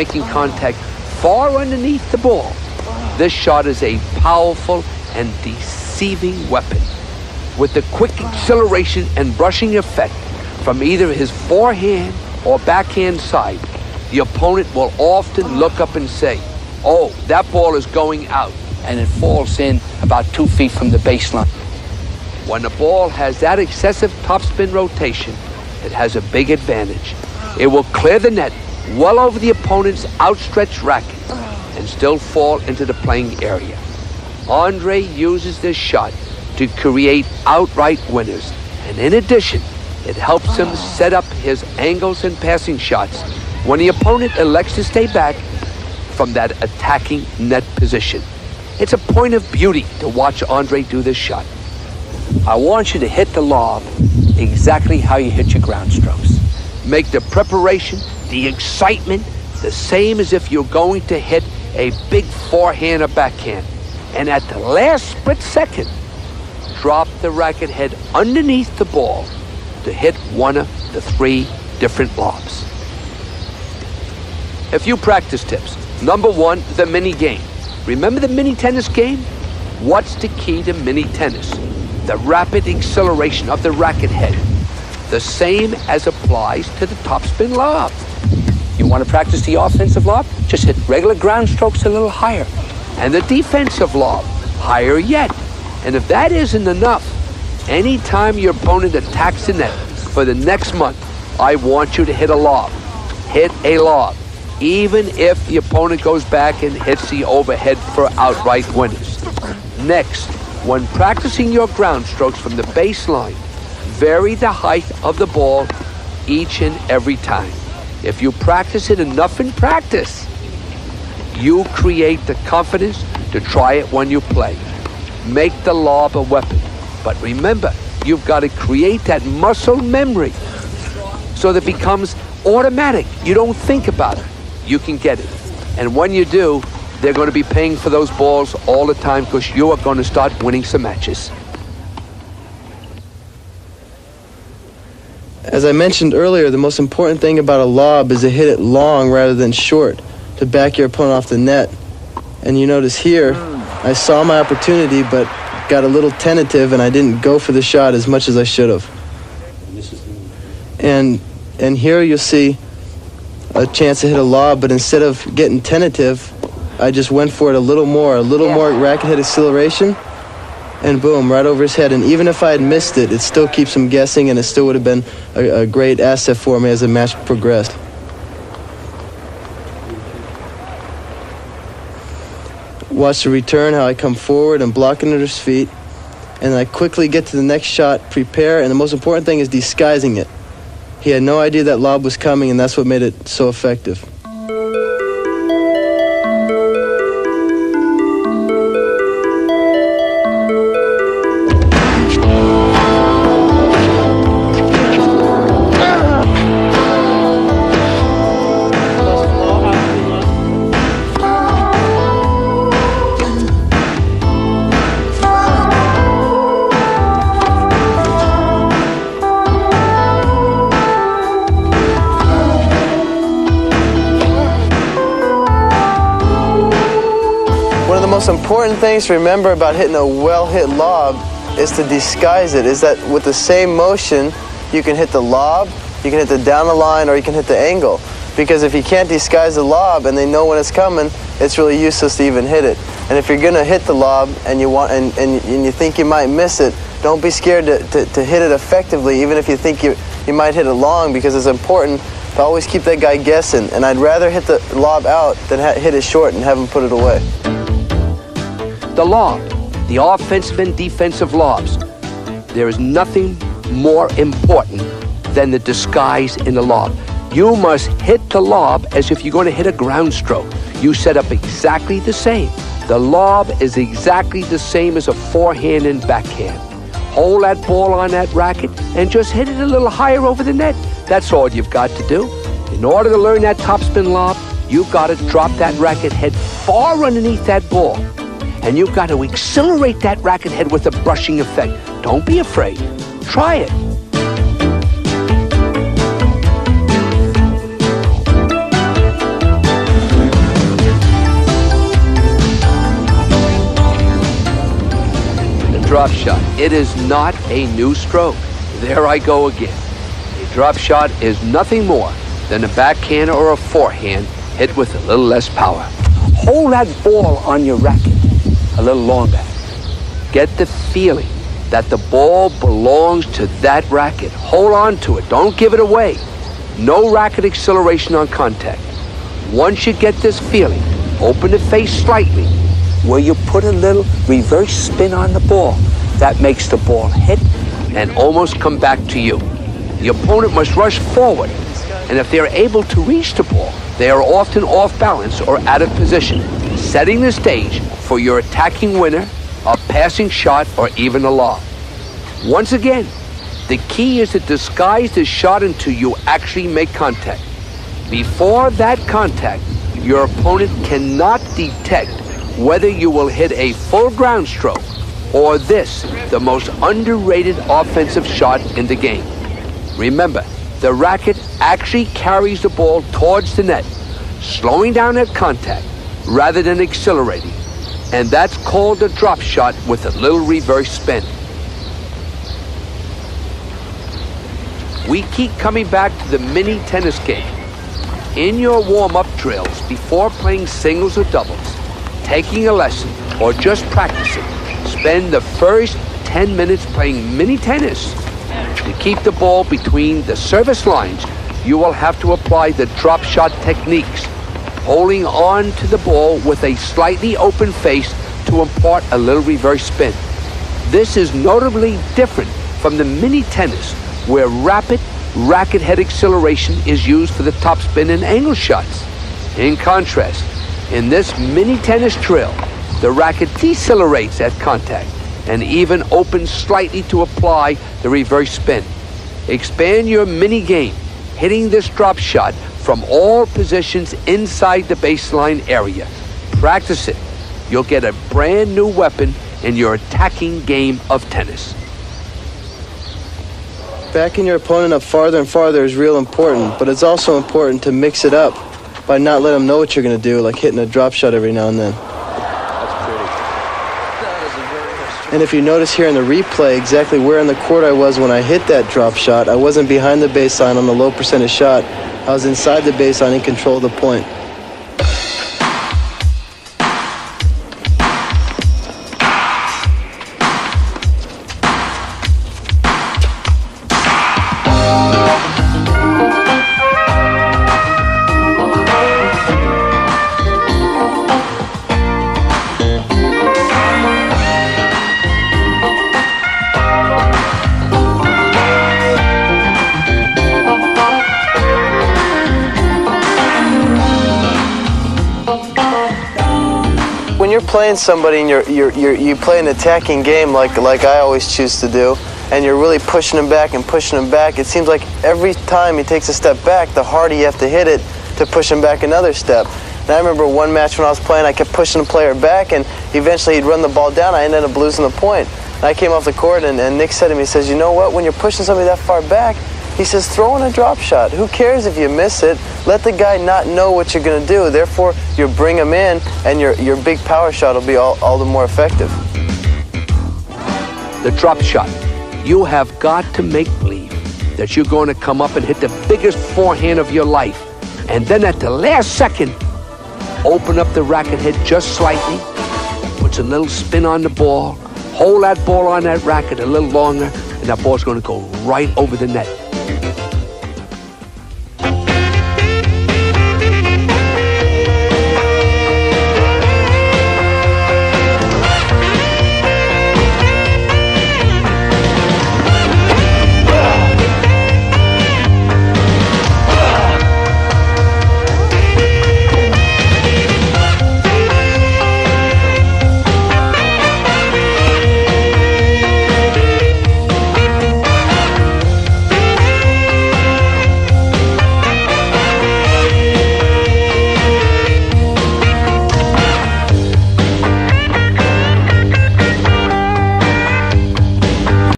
making contact far underneath the ball. This shot is a powerful and deceiving weapon. With the quick acceleration and brushing effect from either his forehand or backhand side, the opponent will often look up and say, "Oh, that ball is going out," and it falls in about 2 feet from the baseline. When the ball has that excessive topspin rotation, it has a big advantage. It will clear the net well over the opponent's outstretched racket and still fall into the playing area. Andre uses this shot to create outright winners, and in addition, it helps him set up his angles and passing shots when the opponent elects to stay back from that attacking net position. It's a point of beauty to watch Andre do this shot. I want you to hit the lob exactly how you hit your ground strokes. Make the preparation, the excitement, the same as if you're going to hit a big forehand or backhand. And at the last split second, drop the racket head underneath the ball to hit one of the 3 different lobs. A few practice tips. Number 1, the mini game. Remember the mini tennis game? What's the key to mini tennis? The rapid acceleration of the racket head. The same as applies to the topspin lob. You want to practice the offensive lob? Just hit regular ground strokes a little higher. And the defensive lob, higher yet. And if that isn't enough, anytime your opponent attacks the net for the next month, I want you to hit a lob. Hit a lob. Even if the opponent goes back and hits the overhead for outright winners. Next, when practicing your ground strokes from the baseline, vary the height of the ball each and every time. If you practice it enough in practice, you create the confidence to try it when you play. Make the lob a weapon. But remember, you've got to create that muscle memory so that it becomes automatic. You don't think about it. You can get it. And when you do, they're going to be paying for those balls all the time because you are going to start winning some matches. As I mentioned earlier, the most important thing about a lob is to hit it long rather than short to back your opponent off the net. And you notice here, I saw my opportunity but got a little tentative and I didn't go for the shot as much as I should have. And here you'll see a chance to hit a lob, but instead of getting tentative, I just went for it a little more racket head acceleration, and boom, right over his head. And even if I had missed it, it still keeps him guessing, and it still would have been a great asset for me as the match progressed. Watch the return, how I come forward and block under his feet, and I quickly get to the next shot, prepare, and the most important thing is disguising it. He had no idea that lob was coming, and that's what made it so effective. The most important things to remember about hitting a well-hit lob is to disguise it, is that with the same motion, you can hit the lob, you can hit the down the line, or you can hit the angle. Because if you can't disguise the lob and they know when it's coming, it's really useless to even hit it. And if you're going to hit the lob and you think you might miss it, don't be scared to hit it effectively, even if you think you might hit it long, because it's important to always keep that guy guessing. And I'd rather hit the lob out than hit it short and have him put it away. The lob, the offensive and defensive lobs. There is nothing more important than the disguise in the lob. You must hit the lob as if you're going to hit a ground stroke. You set up exactly the same. The lob is exactly the same as a forehand and backhand. Hold that ball on that racket and just hit it a little higher over the net. That's all you've got to do. In order to learn that topspin lob, you've got to drop that racket head far underneath that ball. And you've got to accelerate that racket head with a brushing effect. Don't be afraid. Try it. drop shot. It is not a new stroke. There I go again. A drop shot is nothing more than a backhand or a forehand hit with a little less power. Hold that ball on your racket a little longer. Get the feeling that the ball belongs to that racket. Hold on to it. Don't give it away. No racket acceleration on contact. Once you get this feeling, open the face slightly, Where you put a little reverse spin on the ball. That makes the ball hit and almost come back to you. The opponent must rush forward, and if they're able to reach the ball, they are often off balance or out of position, setting the stage for your attacking winner, a passing shot, or even a lob. Once again, the key is to disguise the shot until you actually make contact. Before that contact, your opponent cannot detect whether you will hit a full ground stroke or this, the most underrated offensive shot in the game. Remember, the racket actually carries the ball towards the net, slowing down at contact rather than accelerating. And that's called a drop shot with a little reverse spin. We keep coming back to the mini tennis game. In your warm-up drills, before playing singles or doubles, taking a lesson, or just practicing, spend the first 10 minutes playing mini tennis. To keep the ball between the service lines, you will have to apply the drop shot techniques, holding on to the ball with a slightly open face to impart a little reverse spin. This is notably different from the mini tennis, where rapid racket head acceleration is used for the topspin and angle shots. In contrast, in this mini tennis drill, the racket decelerates at contact and even opens slightly to apply the reverse spin. Expand your mini game, hitting this drop shot from all positions inside the baseline area. Practice it. You'll get a brand new weapon in your attacking game of tennis. Backing your opponent up farther and farther is real important, but it's also important to mix it up by not letting them know what you're going to do, like hitting a drop shot every now and then. That's pretty. That is a very nice shot. And if you notice here in the replay exactly where in the court I was when I hit that drop shot, I wasn't behind the baseline on the low percentage shot. I was inside the baseline in control of the point. When you're playing somebody and you play an attacking game like I always choose to do, and you're really pushing him back and pushing him back, it seems like every time he takes a step back, the harder you have to hit it to push him back another step. And I remember one match when I was playing, I kept pushing the player back, and eventually he'd run the ball down. I ended up losing the point. And I came off the court, and Nick said to me, he says, you know what, when you're pushing somebody that far back, he says, throw in a drop shot. Who cares if you miss it? Let the guy not know what you're going to do. Therefore, you bring him in, and your big power shot will be all the more effective. The drop shot. You have got to make believe that you're going to come up and hit the biggest forehand of your life. And then at the last second, open up the racket head just slightly, puts a little spin on the ball, hold that ball on that racket a little longer, and that ball's going to go right over the net.